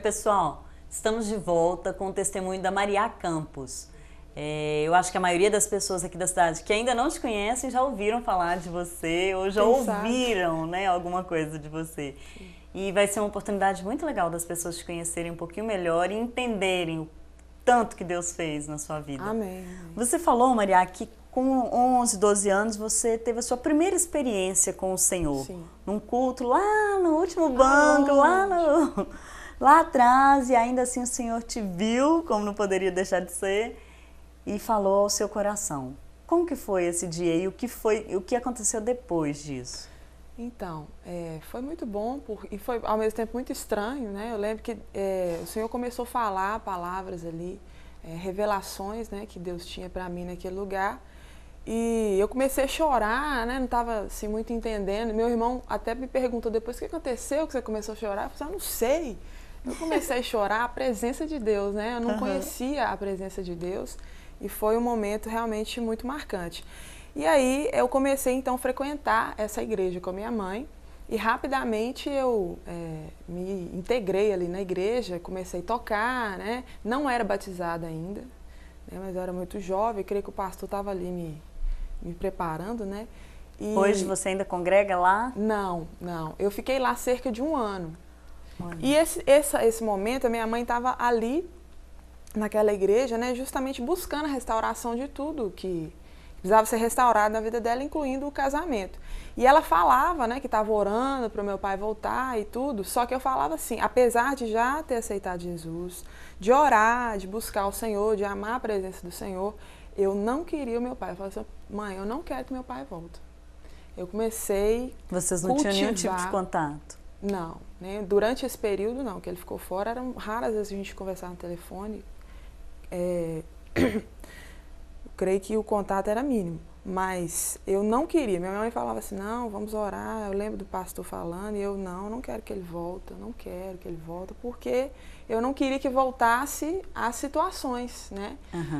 pessoal, estamos de volta com o testemunho da Maria Campos. Eu acho que a maioria das pessoas aqui da cidade que ainda não te conhecem já ouviram falar de você ou já ouviram, né, alguma coisa de você. Sim. E vai ser uma oportunidade muito legal das pessoas te conhecerem um pouquinho melhor e entenderem o tanto que Deus fez na sua vida. Amém. Você falou, Maria, que com 11, 12 anos você teve a sua primeira experiência com o Senhor. Sim. Num culto lá no último banco, lá atrás, e ainda assim o Senhor te viu, como não poderia deixar de ser, e falou ao seu coração. Como que foi esse dia e o que aconteceu depois disso? Então, foi muito bom e foi ao mesmo tempo muito estranho, né? Eu lembro que o Senhor começou a falar palavras ali, revelações, né, que Deus tinha para mim naquele lugar. E eu comecei a chorar, né? Não estava assim muito entendendo. Meu irmão até me perguntou depois: o que aconteceu que você começou a chorar? Eu falei: eu não sei. Eu comecei a chorar a presença de Deus, né? Eu não conhecia a presença de Deus e foi um momento realmente muito marcante. E aí eu comecei então a frequentar essa igreja com a minha mãe e rapidamente eu me integrei ali na igreja, comecei a tocar, né? Não era batizada ainda, né? Mas eu era muito jovem, creio que o pastor estava ali me preparando, né? E hoje você ainda congrega lá? Não. Eu fiquei lá cerca de um ano. E esse momento, a minha mãe estava ali, naquela igreja, né, justamente buscando a restauração de tudo que precisava ser restaurado na vida dela, incluindo o casamento. E ela falava, né, que estava orando para o meu pai voltar e tudo, só que eu falava assim, apesar de já ter aceitado Jesus, de orar, de buscar o Senhor, de amar a presença do Senhor, eu não queria o meu pai. Eu falava assim: mãe, eu não quero que meu pai volte. Eu comecei Vocês não tinham nenhum tipo de contato? Não, né? Durante esse período não, que ele ficou fora, eram raras vezes a gente conversar no telefone. Eu creio que o contato era mínimo, mas eu não queria. Minha mãe falava assim: não, vamos orar. Eu lembro do pastor falando e eu não quero que ele volte, não quero que ele volte, porque eu não queria que voltasse às situações, né?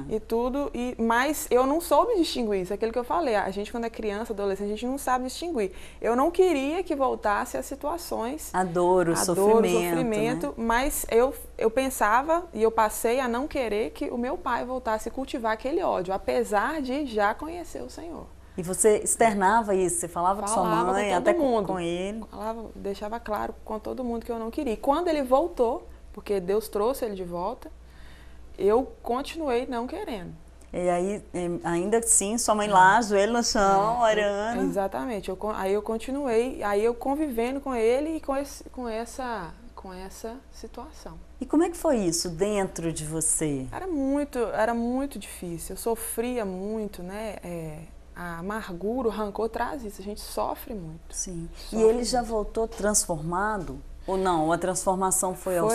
E tudo, mas eu não soube distinguir, isso é aquilo que eu falei, a gente quando é criança, adolescente, a gente não sabe distinguir. Eu não queria que voltasse às situações, a dor, o sofrimento, né? Mas eu pensava e eu passei a não querer que o meu pai voltasse a cultivar aquele ódio, apesar de já conhecer o Senhor. E você externava isso? Você falava com sua mãe, com até mundo. Com ele? Deixava claro com todo mundo que eu não queria. E quando ele voltou, porque Deus trouxe ele de volta, eu continuei não querendo. E aí, ainda assim, sua mãe lá, joelho no chão, orando. Exatamente. Aí eu continuei, aí eu convivendo com ele e com essa situação. E como é que foi isso dentro de você? Era muito difícil. Eu sofria muito, né? A amargura, o rancor traz isso. A gente sofre muito. Sim. E ele já voltou transformado? Ou não? A transformação foi aos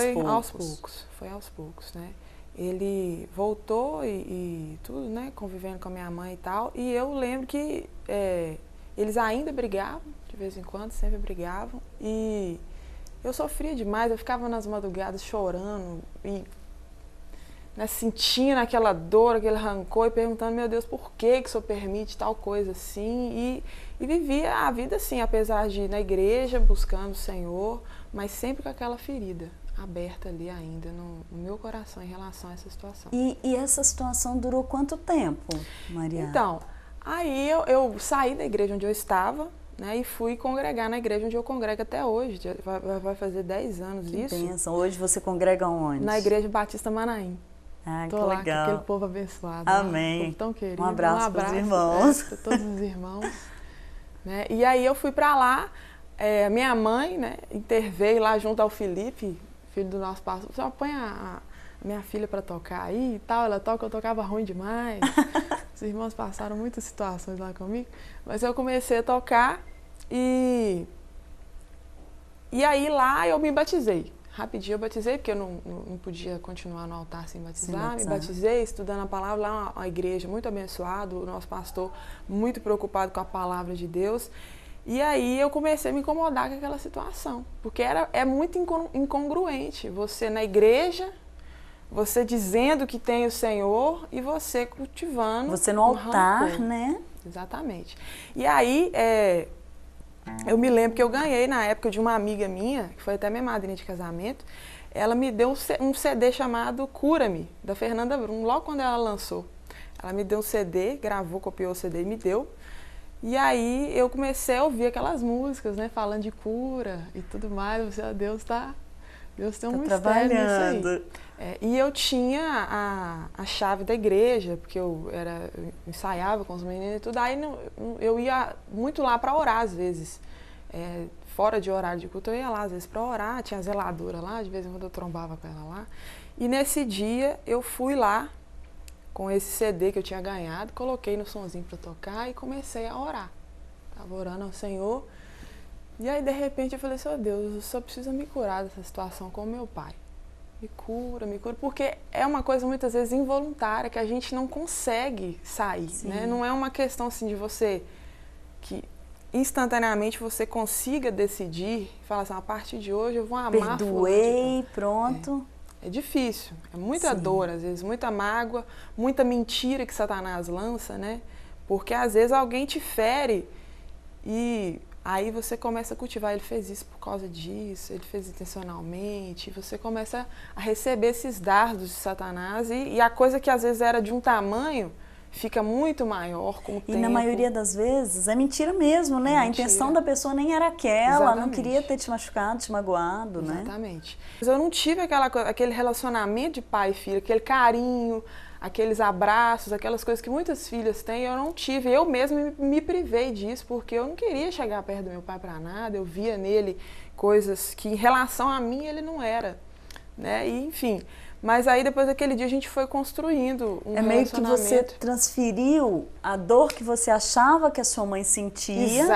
poucos? Foi aos poucos, né? Ele voltou e tudo, né? Convivendo com a minha mãe e tal. E eu lembro que eles ainda brigavam, de vez em quando, sempre brigavam. E eu sofria demais, eu ficava nas madrugadas chorando e, né, sentindo aquela dor, aquele rancor e perguntando: meu Deus, por que o Senhor permite tal coisa assim? E vivia a vida assim, apesar de ir na igreja, buscando o Senhor, mas sempre com aquela ferida aberta ali ainda no meu coração em relação a essa situação. E essa situação durou quanto tempo, Maria? Então, aí eu saí da igreja onde eu estava, né, e fui congregar na igreja onde eu congrego até hoje. Vai fazer 10 anos que isso. Bênção. Hoje você congrega onde? Na Igreja Batista Manaim. Ah, tô que lá legal. Com aquele povo abençoado. Amém. Um povo tão querido. Um abraço para os irmãos. Para todos os irmãos. Né? E aí eu fui para lá, minha mãe, né, interveio lá junto ao Felipe, filho do nosso pastor. Só põe a minha filha para tocar aí e tal. Ela toca, eu tocava ruim demais. Os irmãos passaram muitas situações lá comigo. Mas eu comecei a tocar e aí lá eu me batizei. Rapidinho eu batizei, porque eu não podia continuar no altar sem batizar. Me batizei, estudando a palavra, lá uma igreja muito abençoada, o nosso pastor muito preocupado com a palavra de Deus. E aí eu comecei a me incomodar com aquela situação, porque é muito incongruente. Você na igreja, você dizendo que tem o Senhor e você cultivando... Você no altar, rancor. né? Exatamente. E aí... eu me lembro que eu ganhei na época de uma amiga minha, que foi até minha madrinha de casamento, ela me deu um CD chamado Cura-me, da Fernanda Brum, logo quando ela lançou. Ela me deu um CD, gravou, copiou o CD e me deu. E aí eu comecei a ouvir aquelas músicas, né, falando de cura e tudo mais. Eu falei, Deus tem um mistério nisso aí. E eu tinha a chave da igreja, porque eu ensaiava com os meninos e tudo. Aí eu ia muito lá para orar às vezes. Fora de horário de culto, eu ia lá às vezes para orar. Tinha a zeladora lá, de vez em quando eu trombava com ela lá. E nesse dia eu fui lá com esse CD que eu tinha ganhado, coloquei no sonzinho para tocar e comecei a orar. Estava orando ao Senhor. E aí, de repente, eu falei assim, Deus, eu só preciso me curar dessa situação com o meu pai. Me cura, porque é uma coisa muitas vezes involuntária, que a gente não consegue sair, né? Não é uma questão assim de você, que instantaneamente você consiga decidir, falar assim, a partir de hoje eu vou amar. Perdoei, pronto. É difícil, é muita dor, às vezes, muita mágoa, muita mentira que Satanás lança, né? Porque às vezes alguém te fere e aí você começa a cultivar, ele fez isso por causa disso, ele fez intencionalmente, você começa a receber esses dardos de Satanás e a coisa que às vezes era de um tamanho fica muito maior com o tempo. E na maioria das vezes é mentira mesmo, né? A intenção da pessoa nem era aquela, não queria ter te machucado, te magoado, né? Exatamente. Mas eu não tive aquele relacionamento de pai e filho, aquele carinho, aqueles abraços, aquelas coisas que muitas filhas têm, eu não tive. Eu mesma me privei disso, porque eu não queria chegar perto do meu pai para nada, eu via nele coisas que em relação a mim ele não era, né? E, enfim... Mas aí, depois daquele dia, a gente foi construindo um relacionamento. É meio que você transferiu a dor que você achava que a sua mãe sentia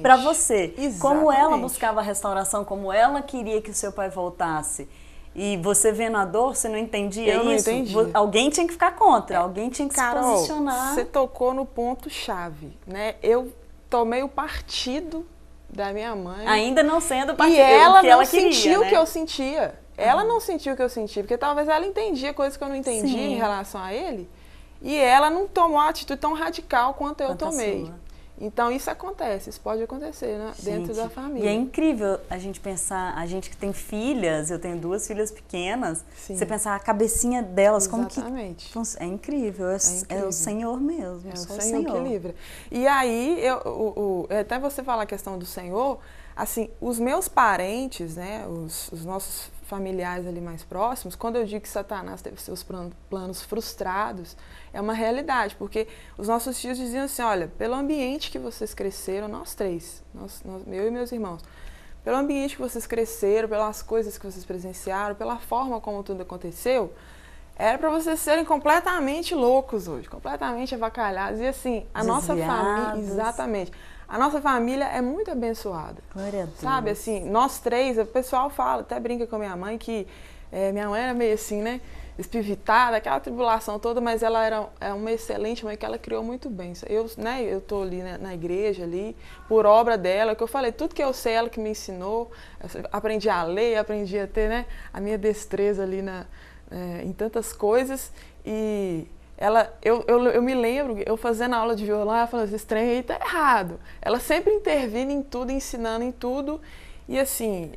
para você. Exatamente. Como ela buscava a restauração, como ela queria que o seu pai voltasse. E você vendo a dor, você não entendia Eu isso? Não entendi. Alguém tinha que ficar contra, alguém tinha que Carol, se posicionar. Você tocou no ponto-chave, né? Eu tomei o partido da minha mãe. Ainda não sendo partido, e ela que não ela queria, sentiu o né? que eu sentia. Ela não sentiu o que eu sentia, porque talvez ela entendia coisas que eu não entendia em relação a ele, e ela não tomou uma atitude tão radical quanto eu tomei. Então isso acontece, isso pode acontecer, né? Dentro da família. E é incrível a gente pensar, a gente que tem filhas, eu tenho 2 filhas pequenas, você pensar a cabecinha delas, Exatamente. Como que... É incrível, é o Senhor mesmo. É o Senhor que livra. E aí, até você falar a questão do Senhor, assim, os meus parentes, né, os nossos familiares ali mais próximos, quando eu digo que Satanás teve seus planos frustrados, é uma realidade, porque os nossos tios diziam assim, olha, pelo ambiente que vocês cresceram, nós 3, eu e meus irmãos, pelo ambiente que vocês cresceram, pelas coisas que vocês presenciaram, pela forma como tudo aconteceu, era para vocês serem completamente loucos hoje, completamente avacalhados. E assim, a nossa família, exatamente, a nossa família é muito abençoada. Glória a Deus. Sabe, assim, nós 3, o pessoal fala, até brinca com a minha mãe, que minha mãe era meio assim, né, espivitada, aquela tribulação toda, mas ela era uma excelente mãe, que ela criou muito bem. Eu tô ali, né, na igreja ali, por obra dela, que eu falei, tudo que eu sei, ela que me ensinou, aprendi a ler, aprendi a ter, né, a minha destreza ali em tantas coisas, e eu me lembro, eu fazendo aula de violão, ela falou assim, esse trem aí tá errado. Ela sempre intervindo em tudo, ensinando em tudo. E assim,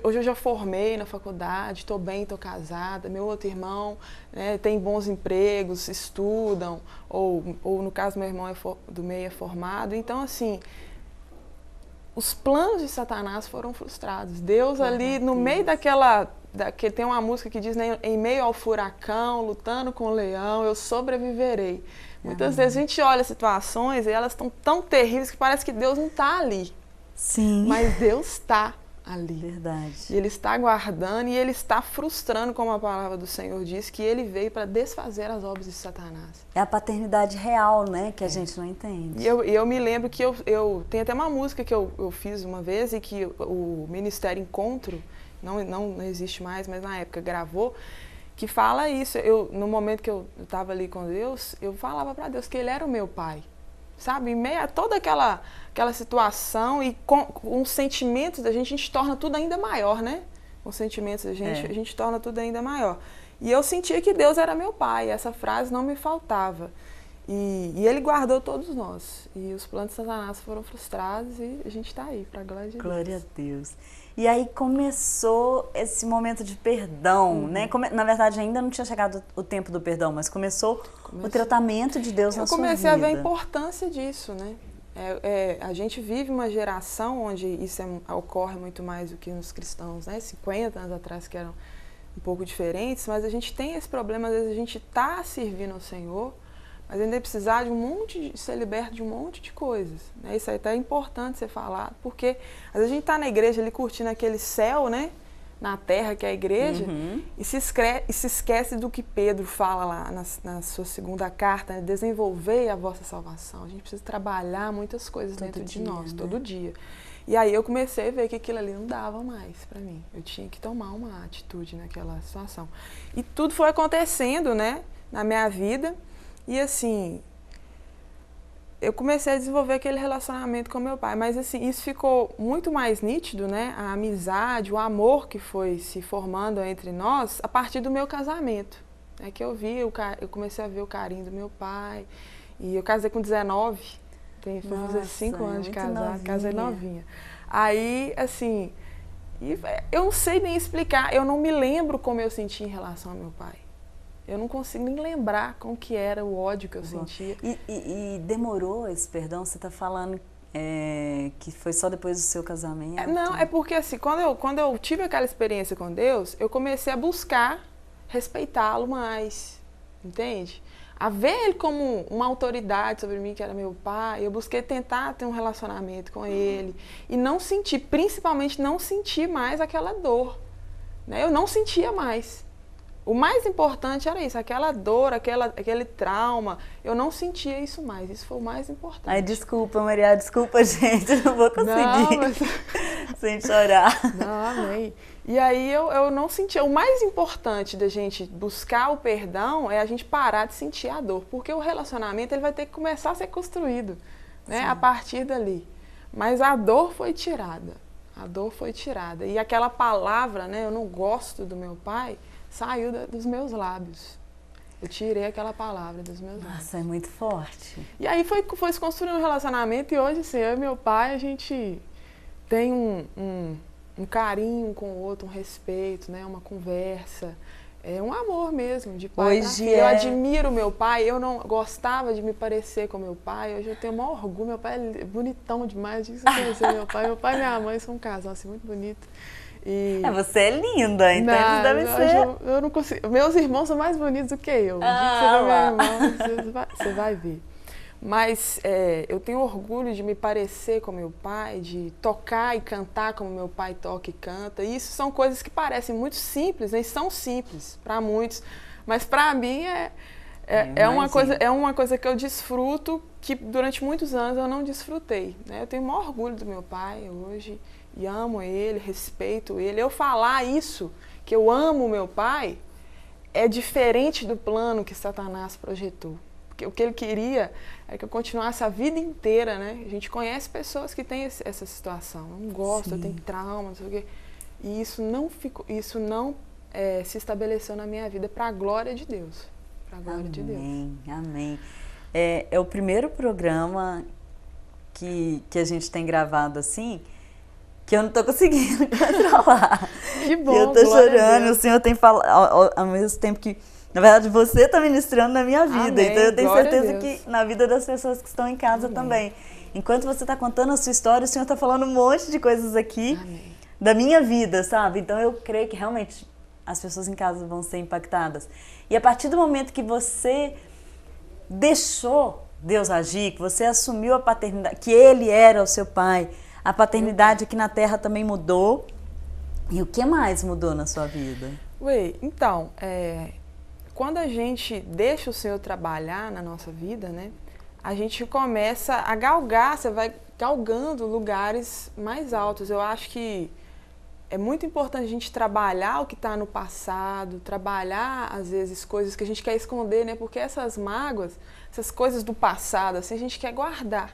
hoje eu já formei na faculdade, estou bem, estou casada, meu outro irmão, né, tem bons empregos, estudam, ou no caso meu irmão do meio é formado. Então assim, os planos de Satanás foram frustrados. Deus ali no meio que tem uma música que diz, né, em meio ao furacão, lutando com o leão, eu sobreviverei. Muitas vezes a gente olha situações e elas estão tão terríveis que parece que Deus não está ali. Sim. Mas Deus está ali. Verdade. E Ele está guardando e Ele está frustrando, como a palavra do Senhor diz, que Ele veio para desfazer as obras de Satanás. É a paternidade real, né, que a gente não entende. E eu me lembro que eu tenho até uma música que eu fiz uma vez e que o Ministério Encontro, não existe mais, mas na época gravou, que fala isso. No momento que eu estava ali com Deus, eu falava para Deus que Ele era o meu pai. Sabe, em meio a toda aquela situação e com os sentimentos da gente, a gente torna tudo ainda maior, né? Com os sentimentos da gente, a gente torna tudo ainda maior. E eu sentia que Deus era meu pai, essa frase não me faltava. E ele guardou todos nós. E os planos de Satanás foram frustrados e a gente está aí, para a glória de Deus. Glória a Deus. E aí começou esse momento de perdão, né? Na verdade, ainda não tinha chegado o tempo do perdão, mas começou o tratamento de Deus na sua vida. Eu comecei a ver a importância disso, né? A gente vive uma geração onde isso ocorre muito mais do que nos cristãos, né? 50 anos atrás, que eram um pouco diferentes, mas a gente tem esse problema, às vezes a gente está servindo ao Senhor, mas ainda precisar de ser liberto de um monte de coisas. Né? Isso aí tá importante você falar, porque às vezes a gente está na igreja ali curtindo aquele céu, né? Na terra que é a igreja, e se esquece do que Pedro fala lá na sua segunda carta, né? Desenvolver a vossa salvação. A gente precisa trabalhar muitas coisas dentro de nós, todo dia. E aí eu comecei a ver que aquilo ali não dava mais para mim. Eu tinha que tomar uma atitude naquela situação. E tudo foi acontecendo, né? Na minha vida. E assim, eu comecei a desenvolver aquele relacionamento com meu pai, mas assim, isso ficou muito mais nítido, né? A amizade, o amor que foi se formando entre nós a partir do meu casamento. É que eu comecei a ver o carinho do meu pai. E eu casei com 19, fui fazer 5 anos de casada, casei novinha. Aí, assim, eu não sei nem explicar, eu não me lembro como eu senti em relação ao meu pai. Eu não consigo nem lembrar como que era o ódio que eu sentia. E demorou esse perdão? Você está falando que foi só depois do seu casamento? Não, é porque assim, quando eu tive aquela experiência com Deus, eu comecei a buscar respeitá-lo mais, entende? A ver ele como uma autoridade sobre mim, que era meu pai. Eu busquei tentar ter um relacionamento com ele e não sentir, principalmente não sentir mais aquela dor. Né? Eu não sentia mais. O mais importante era isso, aquela dor, aquele trauma. Eu não sentia isso mais, isso foi o mais importante. Ai, desculpa, Maria, desculpa, gente, não vou conseguir sem chorar. Não, amém. E aí eu não sentia. O mais importante da gente buscar o perdão é a gente parar de sentir a dor, porque o relacionamento ele vai ter que começar a ser construído, né, a partir dali. Mas a dor foi tirada, E aquela palavra, né, eu não gosto do meu pai, saiu dos meus lábios. Eu tirei aquela palavra dos meus lábios. Nossa, é muito forte. E aí foi se construindo um relacionamento e hoje, assim, eu e meu pai, a gente tem um carinho com o outro, um respeito, né? Uma conversa. É um amor mesmo, de pai pra filho. Eu admiro meu pai, eu não gostava de me parecer com meu pai, hoje eu tenho o maior orgulho, meu pai é bonitão demais, de conhecer meu pai. Meu pai e minha mãe são um casal, assim, muito bonito. Você é linda, então eles devem ser... Eu não consigo. Meus irmãos são mais bonitos do que eu. Você vai ver. Mas eu tenho orgulho de me parecer com meu pai, de tocar e cantar como meu pai toca e canta. E isso são coisas que parecem muito simples, né? E são simples para muitos, mas para mim é uma coisa que eu desfruto, que durante muitos anos eu não desfrutei. Né? Eu tenho o maior orgulho do meu pai hoje. E amo ele, respeito ele. Eu falar isso, que eu amo o meu pai, é diferente do plano que Satanás projetou. Porque o que ele queria é que eu continuasse a vida inteira, né? A gente conhece pessoas que têm essa situação. Não gosta, tem trauma, não sei o quê. E isso não se estabeleceu na minha vida para a glória de Deus. Para a glória de Deus. Amém. É o primeiro programa que a gente tem gravado assim, que eu não tô conseguindo controlar. Que bom, eu tô chorando, o Senhor tem falado, ao mesmo tempo que, na verdade, você tá ministrando na minha vida. Amém. Então eu tenho Glória certeza que na vida das pessoas que estão em casa também. Enquanto você tá contando a sua história, o Senhor tá falando um monte de coisas aqui da minha vida, sabe? Então eu creio que realmente as pessoas em casa vão ser impactadas. E a partir do momento que você deixou Deus agir, que você assumiu a paternidade, que Ele era o seu pai, a paternidade aqui na Terra também mudou. E o que mais mudou na sua vida? Então, quando a gente deixa o Senhor trabalhar na nossa vida, né, a gente começa a galgar, você vai galgando lugares mais altos. Eu acho que é muito importante a gente trabalhar o que está no passado, trabalhar, às vezes, coisas que a gente quer esconder, né, porque essas mágoas, essas coisas do passado, assim, a gente quer guardar.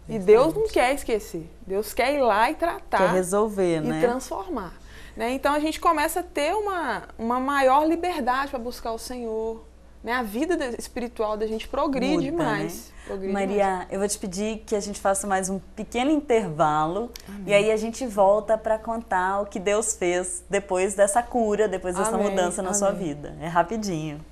E Deus não quer esquecer. Deus quer ir lá e tratar. Quer resolver, né? E transformar. Né? Então a gente começa a ter uma maior liberdade para buscar o Senhor. né, a vida espiritual da gente progride mais. Né? Progride Maria, mais. eu vou te pedir que a gente faça mais um pequeno intervalo. Amém. E aí a gente volta para contar o que Deus fez depois dessa cura, depois dessa Amém. mudança na sua Amém. vida. É rapidinho.